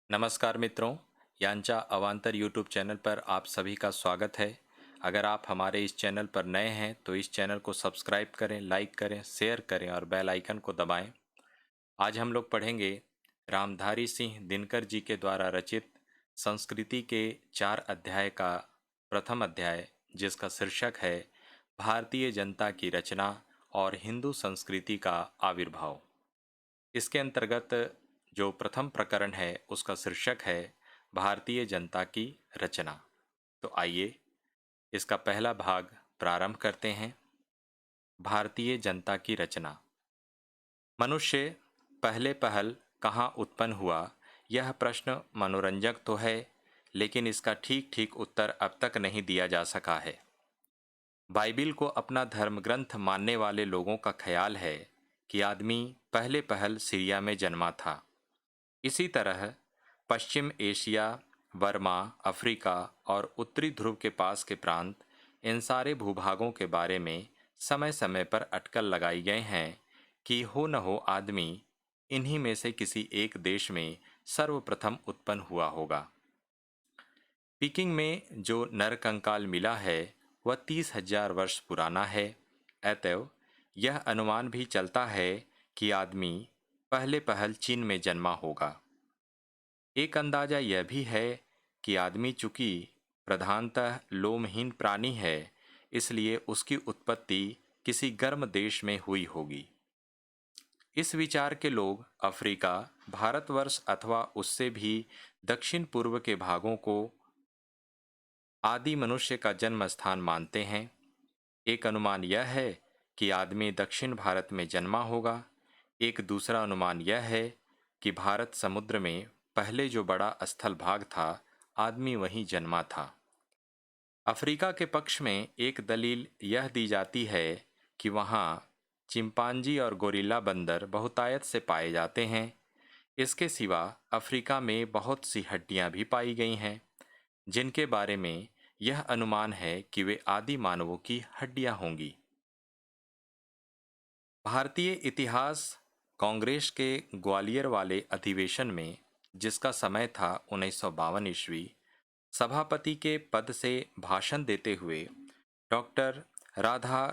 नमस्कार मित्रों, यांचा अवांतर यूट्यूब चैनल पर आप सभी का स्वागत है। अगर आप हमारे इस चैनल पर नए हैं तो इस चैनल को सब्सक्राइब करें, लाइक करें, शेयर करें और बेल आइकन को दबाएं। आज हम लोग पढ़ेंगे रामधारी सिंह दिनकर जी के द्वारा रचित संस्कृति के 4 अध्याय का प्रथम अध्याय, जिसका शीर्षक है भारतीय जनता की रचना और हिंदू संस्कृति का आविर्भाव। इसके अंतर्गत जो प्रथम प्रकरण है उसका शीर्षक है भारतीय जनता की रचना। तो आइए इसका पहला भाग प्रारंभ करते हैं। भारतीय जनता की रचना। मनुष्य पहले पहल कहाँ उत्पन्न हुआ, यह प्रश्न मनोरंजक तो है, लेकिन इसका ठीक ठीक उत्तर अब तक नहीं दिया जा सका है। बाइबिल को अपना धर्म ग्रंथ मानने वाले लोगों का ख्याल है कि आदमी पहले पहल सीरिया में जन्मा था। इसी तरह पश्चिम एशिया, बर्मा, अफ्रीका और उत्तरी ध्रुव के पास के प्रांत, इन सारे भूभागों के बारे में समय समय पर अटकल लगाई गए हैं कि हो न हो आदमी इन्हीं में से किसी एक देश में सर्वप्रथम उत्पन्न हुआ होगा। पीकिंग में जो नरकंकाल मिला है वह 30,000 वर्ष पुराना है। अतएव यह अनुमान भी चलता है कि आदमी पहले पहल चीन में जन्मा होगा। एक अंदाजा यह भी है कि आदमी चूंकि प्रधानतः लोमहीन प्राणी है, इसलिए उसकी उत्पत्ति किसी गर्म देश में हुई होगी। इस विचार के लोग अफ्रीका, भारतवर्ष अथवा उससे भी दक्षिण पूर्व के भागों को आदि मनुष्य का जन्म स्थान मानते हैं। एक अनुमान यह है कि आदमी दक्षिण भारत में जन्मा होगा। एक दूसरा अनुमान यह है कि भारत समुद्र में पहले जो बड़ा स्थल भाग था, आदमी वहीं जन्मा था। अफ्रीका के पक्ष में एक दलील यह दी जाती है कि वहाँ चिंपांजी और गोरिल्ला बंदर बहुतायत से पाए जाते हैं। इसके सिवा अफ्रीका में बहुत सी हड्डियाँ भी पाई गई हैं, जिनके बारे में यह अनुमान है कि वे आदि मानवों की हड्डियाँ होंगी। भारतीय इतिहास कांग्रेस के ग्वालियर वाले अधिवेशन में, जिसका समय था 1952 ईस्वी, सभापति के पद से भाषण देते हुए डॉक्टर राधा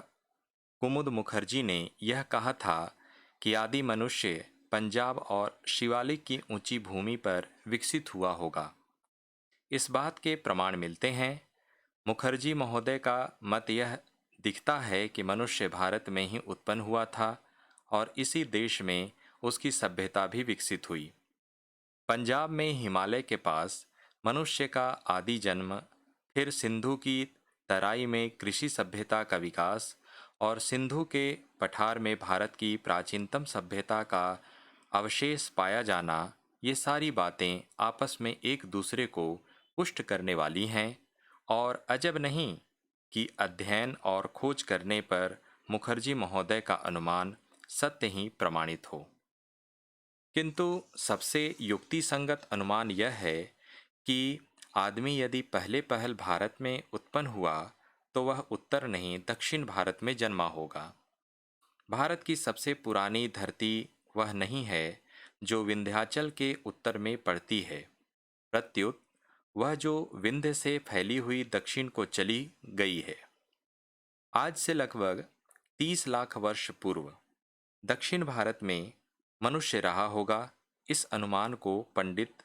कुमुद मुखर्जी ने यह कहा था कि आदि मनुष्य पंजाब और शिवालिक की ऊंची भूमि पर विकसित हुआ होगा। इस बात के प्रमाण मिलते हैं। मुखर्जी महोदय का मत यह दिखता है कि मनुष्य भारत में ही उत्पन्न हुआ था और इसी देश में उसकी सभ्यता भी विकसित हुई। पंजाब में हिमालय के पास मनुष्य का आदि जन्म, फिर सिंधु की तराई में कृषि सभ्यता का विकास और सिंधु के पठार में भारत की प्राचीनतम सभ्यता का अवशेष पाया जाना, ये सारी बातें आपस में एक दूसरे को पुष्ट करने वाली हैं और अजब नहीं कि अध्ययन और खोज करने पर मुखर्जी महोदय का अनुमान सत्य ही प्रमाणित हो। किंतु सबसे युक्तिसंगत अनुमान यह है कि आदमी यदि पहले पहल भारत में उत्पन्न हुआ तो वह उत्तर नहीं दक्षिण भारत में जन्मा होगा। भारत की सबसे पुरानी धरती वह नहीं है जो विंध्याचल के उत्तर में पड़ती है, प्रत्युत वह जो विंध्य से फैली हुई दक्षिण को चली गई है। आज से लगभग 30 लाख वर्ष पूर्व दक्षिण भारत में मनुष्य रहा होगा। इस अनुमान को पंडित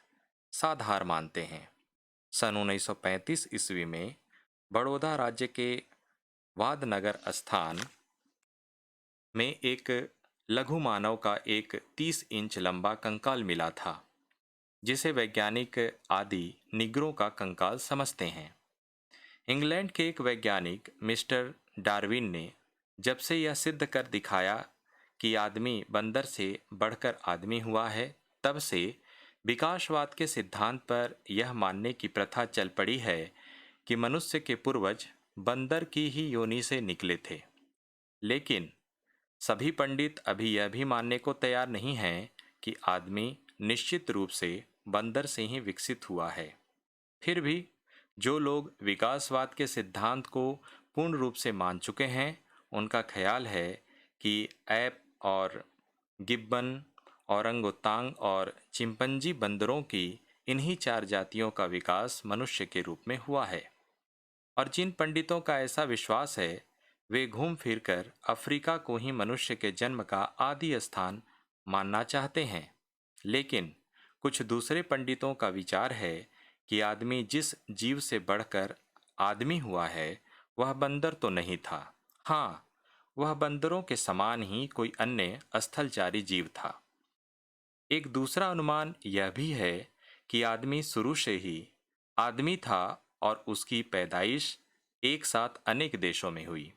साधार मानते हैं। सन 1935 ईस्वी में बड़ौदा राज्य के वादनगर स्थान में एक लघु मानव का एक 30 इंच लंबा कंकाल मिला था, जिसे वैज्ञानिक आदि निग्रो का कंकाल समझते हैं। इंग्लैंड के एक वैज्ञानिक मिस्टर डार्विन ने जब से यह सिद्ध कर दिखाया कि आदमी बंदर से बढ़कर आदमी हुआ है, तब से विकासवाद के सिद्धांत पर यह मानने की प्रथा चल पड़ी है कि मनुष्य के पूर्वज बंदर की ही योनि से निकले थे। लेकिन सभी पंडित अभी यह भी मानने को तैयार नहीं हैं कि आदमी निश्चित रूप से बंदर से ही विकसित हुआ है। फिर भी जो लोग विकासवाद के सिद्धांत को पूर्ण रूप से मान चुके हैं, उनका ख्याल है कि ऐप और गिब्बन, औरंगुतांग और चिंपंजी बंदरों की इन्हीं चार जातियों का विकास मनुष्य के रूप में हुआ है। और जिन पंडितों का ऐसा विश्वास है, वे घूम फिरकर अफ्रीका को ही मनुष्य के जन्म का आदि स्थान मानना चाहते हैं। लेकिन कुछ दूसरे पंडितों का विचार है कि आदमी जिस जीव से बढ़कर आदमी हुआ है, वह बंदर तो नहीं था। हाँ, वह बंदरों के समान ही कोई अन्य स्थलचारी जीव था। एक दूसरा अनुमान यह भी है कि आदमी शुरू से ही आदमी था और उसकी पैदाइश एक साथ अनेक देशों में हुई।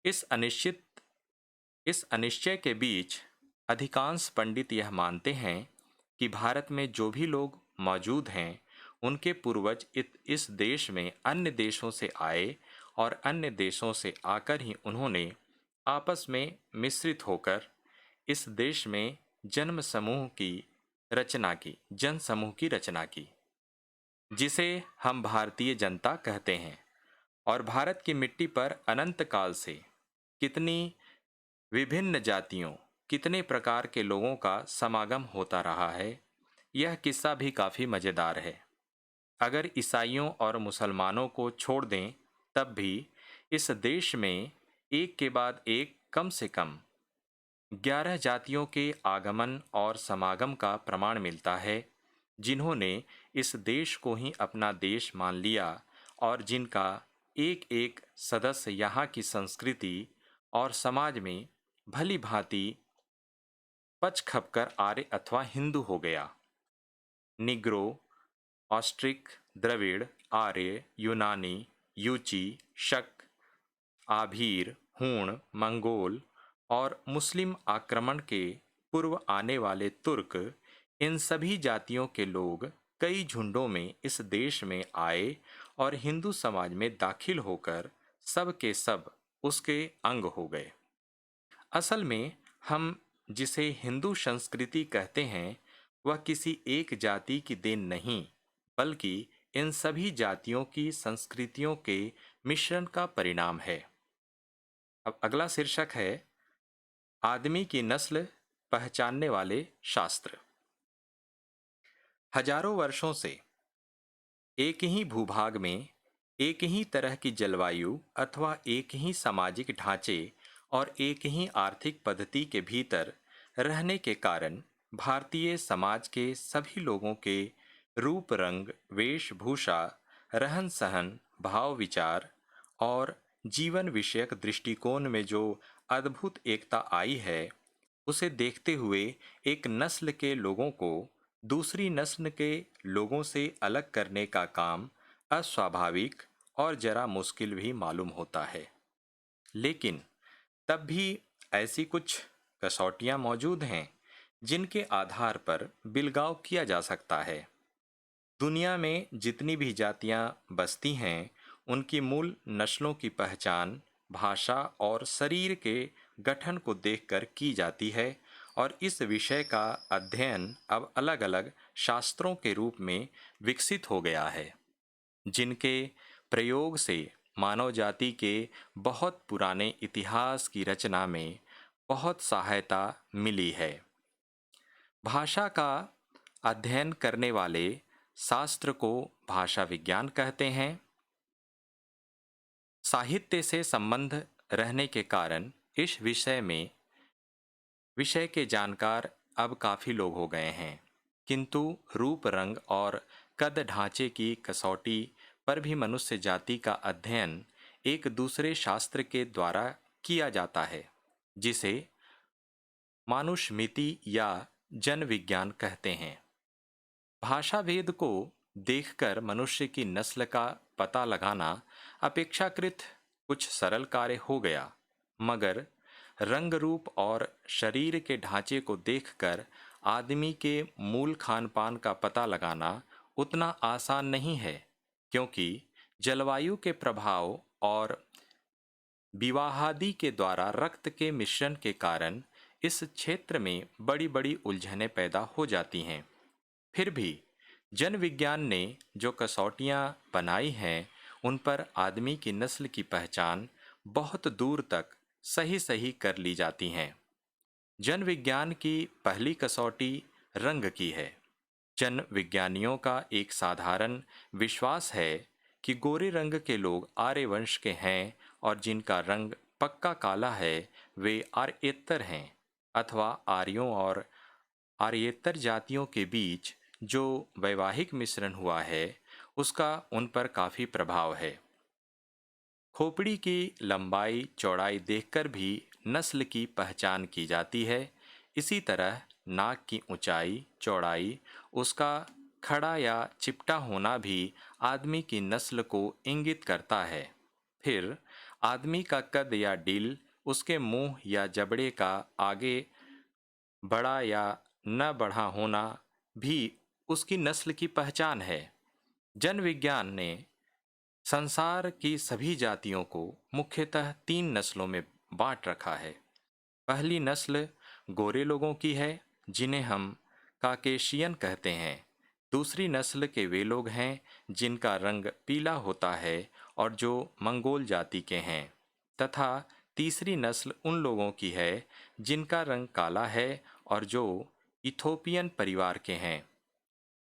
इस अनिश्चित इस अनिश्चय के बीच अधिकांश पंडित यह मानते हैं कि भारत में जो भी लोग मौजूद हैं, उनके पूर्वज इस देश में अन्य देशों से आए और अन्य देशों से आकर ही उन्होंने आपस में मिश्रित होकर इस देश में जन समूह की रचना की, जिसे हम भारतीय जनता कहते हैं। और भारत की मिट्टी पर अनंत काल से कितनी विभिन्न जातियों, कितने प्रकार के लोगों का समागम होता रहा है, यह किस्सा भी काफी मजेदार है। अगर ईसाइयों और मुसलमानों को छोड़ दें, तब भी इस देश में एक के बाद एक कम से कम 11 जातियों के आगमन और समागम का प्रमाण मिलता है, जिन्होंने इस देश को ही अपना देश मान लिया और जिनका एक एक सदस्य यहाँ की संस्कृति और समाज में भली भांति पच खपकर आर्य अथवा हिंदू हो गया। निग्रो, ऑस्ट्रिक, द्रविड़, आर्य, यूनानी, यूची, शक, आभीर, हूण, मंगोल और मुस्लिम आक्रमण के पूर्व आने वाले तुर्क, इन सभी जातियों के लोग कई झुंडों में इस देश में आए और हिंदू समाज में दाखिल होकर सब के सब उसके अंग हो गए। असल में हम जिसे हिंदू संस्कृति कहते हैं, वह किसी एक जाति की देन नहीं, बल्कि इन सभी जातियों की संस्कृतियों के मिश्रण का परिणाम है। अब अगला शीर्षक है आदमी की नस्ल पहचानने वाले शास्त्र। हजारों वर्षों से एक ही भूभाग में एक ही तरह की जलवायु अथवा एक ही सामाजिक ढांचे और एक ही आर्थिक पद्धति के भीतर रहने के कारण भारतीय समाज के सभी लोगों के रूप, रंग, वेशभूषा, रहन सहन, भाव विचार और जीवन विषयक दृष्टिकोण में जो अद्भुत एकता आई है, उसे देखते हुए एक नस्ल के लोगों को दूसरी नस्ल के लोगों से अलग करने का काम अस्वाभाविक और जरा मुश्किल भी मालूम होता है। लेकिन तब भी ऐसी कुछ कसौटियां मौजूद हैं जिनके आधार पर बिलगाव किया जा सकता है। दुनिया में जितनी भी जातियां बसती हैं, उनकी मूल नस्लों की पहचान भाषा और शरीर के गठन को देखकर की जाती है और इस विषय का अध्ययन अब अलग-अलग शास्त्रों के रूप में विकसित हो गया है, जिनके प्रयोग से मानव जाति के बहुत पुराने इतिहास की रचना में बहुत सहायता मिली है। भाषा का अध्ययन करने वाले शास्त्र को भाषा विज्ञान कहते हैं। साहित्य से संबंध रहने के कारण इस विषय के जानकार अब काफी लोग हो गए हैं, किंतु रूप, रंग और कद ढांचे की कसौटी पर भी मनुष्य जाति का अध्ययन एक दूसरे शास्त्र के द्वारा किया जाता है, जिसे मानुषमिति या जन विज्ञान कहते हैं। भाषा भेद को देखकर मनुष्य की नस्ल का पता लगाना अपेक्षाकृत कुछ सरल कार्य हो गया, मगर रंग, रूप और शरीर के ढांचे को देखकर आदमी के मूल खान पान का पता लगाना उतना आसान नहीं है, क्योंकि जलवायु के प्रभाव और विवाहादि के द्वारा रक्त के मिश्रण के कारण इस क्षेत्र में बड़ी बड़ी उलझनें पैदा हो जाती हैं। फिर भी जन विज्ञान ने जो कसौटियां बनाई हैं, उन पर आदमी की नस्ल की पहचान बहुत दूर तक सही सही कर ली जाती हैं। जन विज्ञान की पहली कसौटी रंग की है। जन विज्ञानियों का एक साधारण विश्वास है कि गोरे रंग के लोग आर्यवंश के हैं और जिनका रंग पक्का काला है वे आर्येतर हैं, अथवा आर्यों और आर्येतर जातियों के बीच जो वैवाहिक मिश्रण हुआ है उसका उन पर काफी प्रभाव है। खोपड़ी की लंबाई चौड़ाई देखकर भी नस्ल की पहचान की जाती है। इसी तरह नाक की ऊंचाई चौड़ाई, उसका खड़ा या चिपटा होना भी आदमी की नस्ल को इंगित करता है। फिर आदमी का कद या डील, उसके मुंह या जबड़े का आगे बड़ा या न बढ़ा होना भी उसकी नस्ल की पहचान है। जन विज्ञान ने संसार की सभी जातियों को मुख्यतः 3 नस्लों में बांट रखा है। पहली नस्ल गोरे लोगों की है जिन्हें हम काकेशियन कहते हैं। दूसरी नस्ल के वे लोग हैं जिनका रंग पीला होता है और जो मंगोल जाति के हैं। तथा तीसरी नस्ल उन लोगों की है जिनका रंग काला है और जो इथोपियन परिवार के हैं।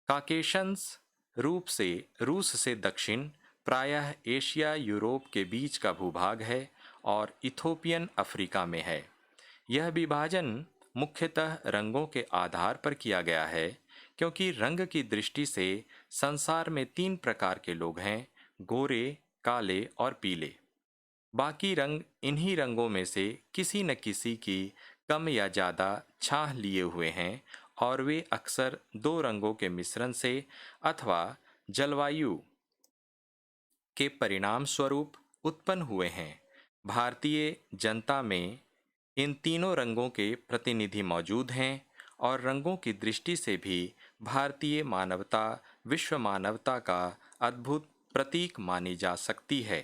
काकेशंस रूप से रूस से दक्षिण, प्रायः एशिया यूरोप के बीच का भूभाग है और इथोपियन अफ्रीका में है। यह विभाजन मुख्यतः रंगों के आधार पर किया गया है, क्योंकि रंग की दृष्टि से संसार में 3 प्रकार के लोग हैं: गोरे, काले और पीले। बाकी रंग इन्हीं रंगों में से किसी न किसी की कम या ज़्यादा छाह लिए हुए हैं और वे अक्सर 2 रंगों के मिश्रण से अथवा जलवायु के परिणाम स्वरूप उत्पन्न हुए हैं। भारतीय जनता में इन तीनों रंगों के प्रतिनिधि मौजूद हैं और रंगों की दृष्टि से भी भारतीय मानवता विश्व मानवता का अद्भुत प्रतीक मानी जा सकती है।